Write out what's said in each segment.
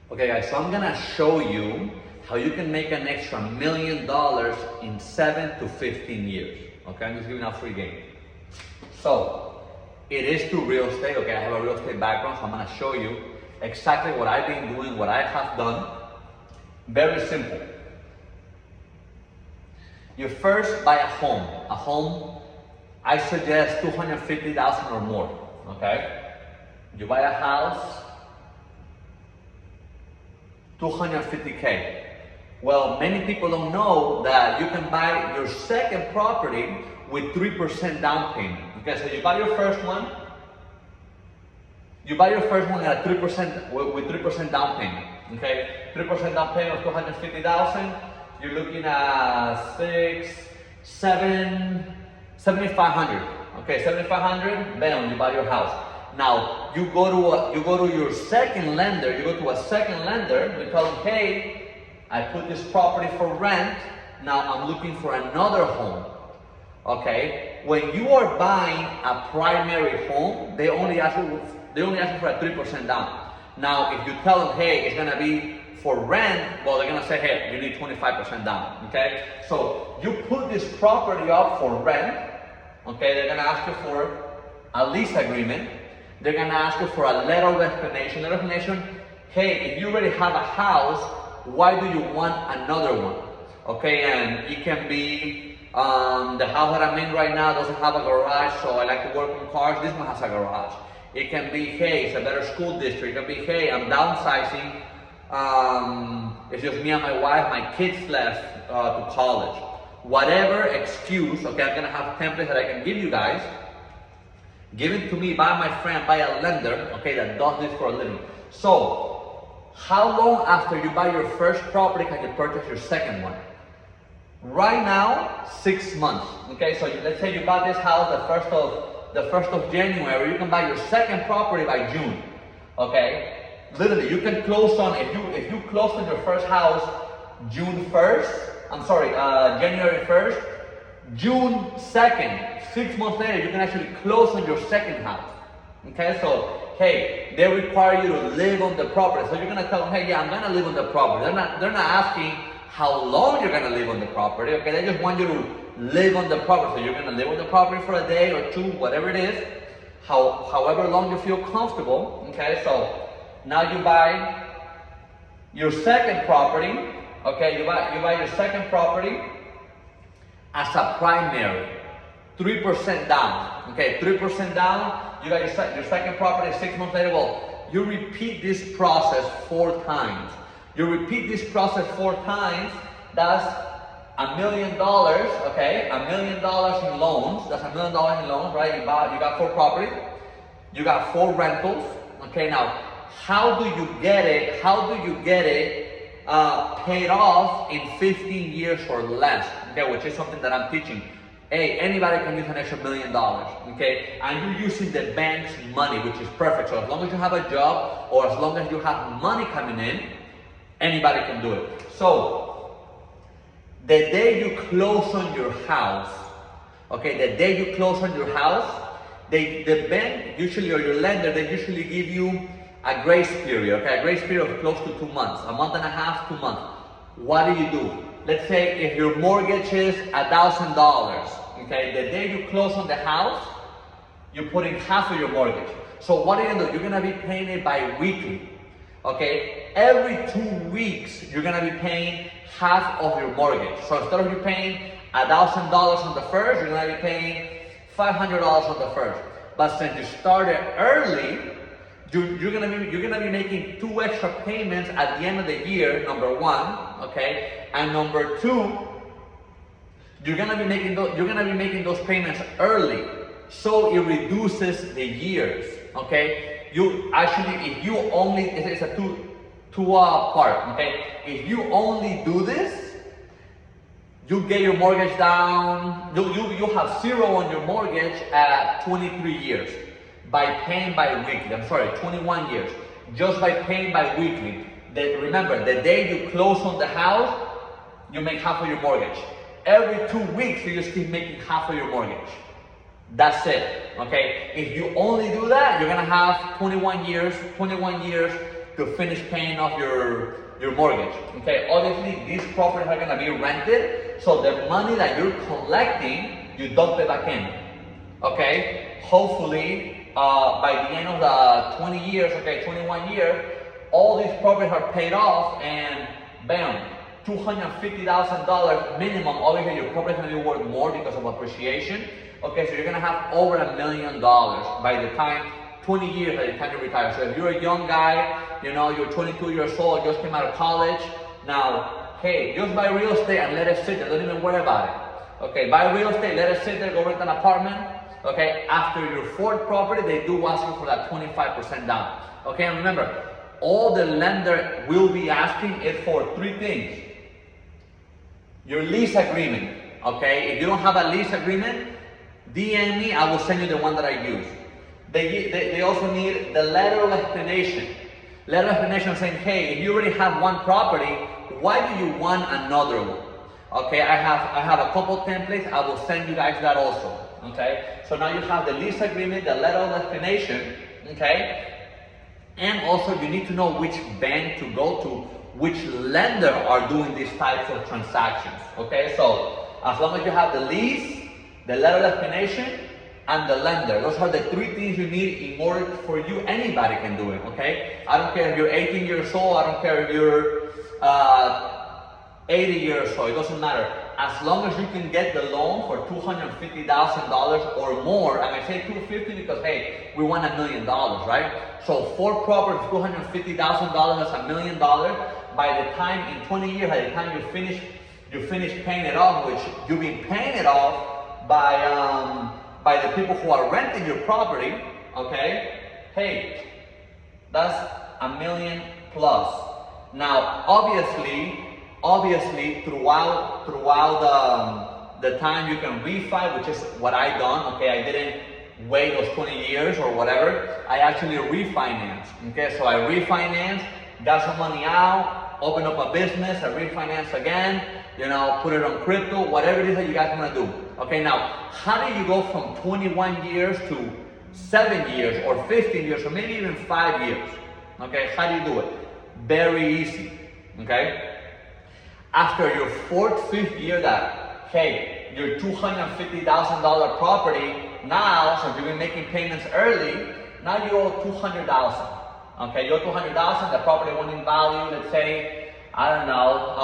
Okay guys, so I'm gonna show you how you can make an extra $1 million in 7 to 15 years. Okay, I'm just giving out free game. So, it is through real estate. Okay, I have a real estate background, so I'm gonna show you exactly what I've been doing, what I have done. Very simple. You first buy a home. A home, I suggest 250,000 or more. Okay, you buy a house, 250K. Well, many people don't know that you can buy your second property with 3% down payment. Okay, so you buy your first one. You buy your first one at 3% with 3% down payment. Okay, 3% down payment of 250,000. You're looking at 7,500. Okay, 7,500. Bam, you buy your house. Now you go to your second lender. You go to a second lender. You tell them, hey, I put this property for rent. Now I'm looking for another home. Okay, when you are buying a primary home, they only ask you for a 3% down. Now if you tell them, hey, it's gonna be for rent, well, they're gonna say, hey, you need 25% down. Okay, so you put this property up for rent. Okay, they're gonna ask you for a lease agreement. They're gonna ask you for a letter of explanation. Letter of explanation, hey, if you already have a house, why do you want another one? Okay, and it can be the house that I'm in right now doesn't have a garage, so I like to work on cars. This one has a garage. It can be, hey, it's a better school district. It can be, hey, I'm downsizing. It's just me and my wife, my kids left to college. Whatever excuse, okay, I'm gonna have templates that I can give you guys, given to me by my friend, by a lender, okay, that does this for a living. So, how long after you buy your first property can you purchase your second one? Right now, 6 months. Okay, so let's say you bought this house the 1st of January, you can buy your second property by June. Okay, literally, you can close on if you close on your first house January 1st, June 2nd, 6 months later, you can actually close on your second house. Okay, so hey, they require you to live on the property. So you're gonna tell them, hey, yeah, I'm gonna live on the property. They're not asking how long you're gonna live on the property. Okay, they just want you to live on the property. So you're gonna live on the property for a day or two, whatever it is, however long you feel comfortable. Okay, so now you buy your second property. Okay, you buy your second property as a primary, 3% down. Okay, 3% down. You got your second property 6 months later. Well, you repeat this process 4 times. You repeat this process 4 times. That's $1 million. Okay, $1 million in loans. That's $1 million in loans, right? You got 4 properties. You got 4 rentals. Okay, now how do you get it? Paid off in 15 years or less, okay, which is something that I'm teaching. Hey, anybody can use an extra $1 million, okay? And you're using the bank's money, which is perfect. So as long as you have a job or as long as you have money coming in, anybody can do it. So the day you close on your house, okay, the day you close on your house, the bank usually, or your lender, they usually give you a grace period, okay? A grace period of close to 2 months, a month and a half, 2 months. What do? Let's say if your mortgage is $1,000, okay? The day you close on the house, you put in half of your mortgage. So what are you gonna do? You're gonna be paying it bi-weekly, okay? Every 2 weeks, you're gonna be paying half of your mortgage. So instead of you paying $1,000 on the first, you're gonna be paying $500 on the first. But since you started early, you're gonna be making 2 extra payments at the end of the year, number 1, okay, and number 2, you're gonna be making those payments early, so it reduces the years, okay. You actually, if you only, it's a two part, okay. If you only do this, you get your mortgage down. You have 0 on your mortgage at 23 years. By paying bi-weekly, 21 years, just by paying bi-weekly. Remember, the day you close on the house, you make half of your mortgage. Every 2 weeks, you just keep making half of your mortgage. That's it, okay? If you only do that, you're gonna have 21 years to finish paying off your mortgage. Okay, obviously these properties are gonna be rented, so the money that you're collecting, you dump it back in. Okay, hopefully by the end of the 20 years, okay, 21 years, all these properties are paid off, and bam, $250,000 minimum. Obviously your property is gonna be worth more because of appreciation. Okay, so you're gonna have over $1 million by the time 20 years by the time you retire. So if you're a young guy, you know, you're 22 years old, just came out of college, now, hey, just buy real estate and let it sit there, don't even worry about it. Okay, buy real estate, let it sit there, go rent an apartment. Okay, after your fourth property, they do ask you for that 25% down. Okay, and remember, all the lender will be asking is for three things. Your lease agreement, okay? If you don't have a lease agreement, DM me, I will send you the one that I use. They also need the letter of explanation. Letter of explanation saying, hey, if you already have one property, why do you want another one? Okay, I have a couple templates, I will send you guys that also. Okay, so now you have the lease agreement, the letter of explanation, okay? And also you need to know which bank to go to, which lender are doing these types of transactions. Okay, so as long as you have the lease, the letter of explanation, and the lender, those are the three things you need in order for you. Anybody can do it. Okay, I don't care if you're 18 years old, I don't care if you're 80 years old, it doesn't matter. As long as you can get the loan for $250,000 or more, and I say $250 because hey, we want $1 million, right? So 4 properties, $250,000, that's $1 million. By the time in 20 years, by the time you finish paying it off, which you've been paying it off by the people who are renting your property. Okay, hey, that's $1 million plus. Now, obviously, throughout the time you can refi, which is what I done. Okay, I didn't wait those 20 years or whatever. I actually refinanced. Okay, so I refinanced, got some money out, opened up a business, I refinanced again, you know, put it on crypto, whatever it is that you guys want to do. Okay, now, how do you go from 21 years to 7 years or 15 years or maybe even 5 years? Okay, how do you do it? Very easy. Okay, after your 4th, 5th year that, hey, your $250,000 property, now, since you've been making payments early, now you owe $200,000. Okay, you owe $200,000, the property went in value, let's say, I don't know,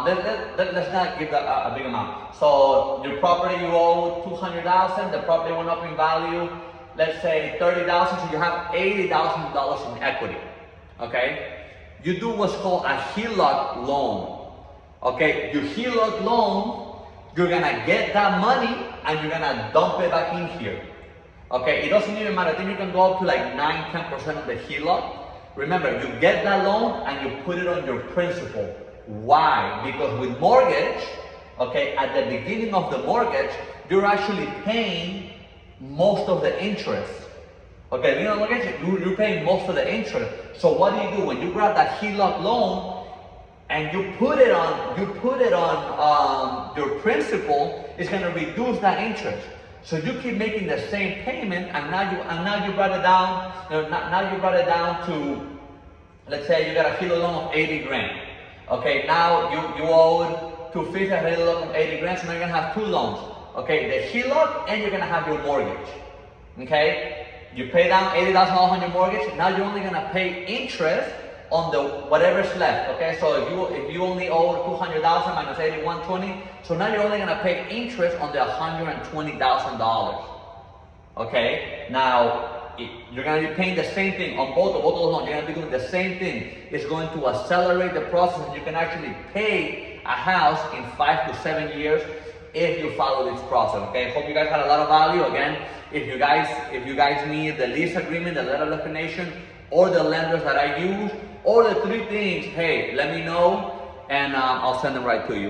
let's not give that a big amount. So your property you owe $200,000, the property went up in value, let's say $30,000, so you have $80,000 in equity. Okay, you do what's called a HELOC loan. Okay, your HELOC loan, you're gonna get that money and you're gonna dump it back in here. Okay, it doesn't even matter. I think you can go up to like 9-10% of the HELOC. Remember, you get that loan and you put it on your principal. Why? Because with mortgage, okay, at the beginning of the mortgage, you're actually paying most of the interest. Okay, you know, you're paying most of the interest. So what do? When you grab that HELOC loan and you put it on your principal, it's going to reduce that interest. So you keep making the same payment, and now you brought it down. Now you brought it down to, let's say you got a HELOC loan of 80 grand. Okay, now you owed $250, a HELOC loan of 80 grand. So now you're gonna have 2 loans. Okay, the HELOC and you're gonna have your mortgage. Okay, you pay down $80,000 on your mortgage. Now you're only gonna pay interest on the whatever's left. Okay, so if you only owe $200,000 minus 80, 120. So now you're only gonna pay interest on the $120,000. Okay, now you're gonna be paying the same thing on both of those loans. You're gonna be doing the same thing. It's going to accelerate the process, and you can actually pay a house in 5 to 7 years if you follow this process. Okay, hope you guys had a lot of value. Again, if you guys need the lease agreement, the letter of explanation, or the lenders that I use, or the 3 things, hey, let me know, and I'll send them right to you.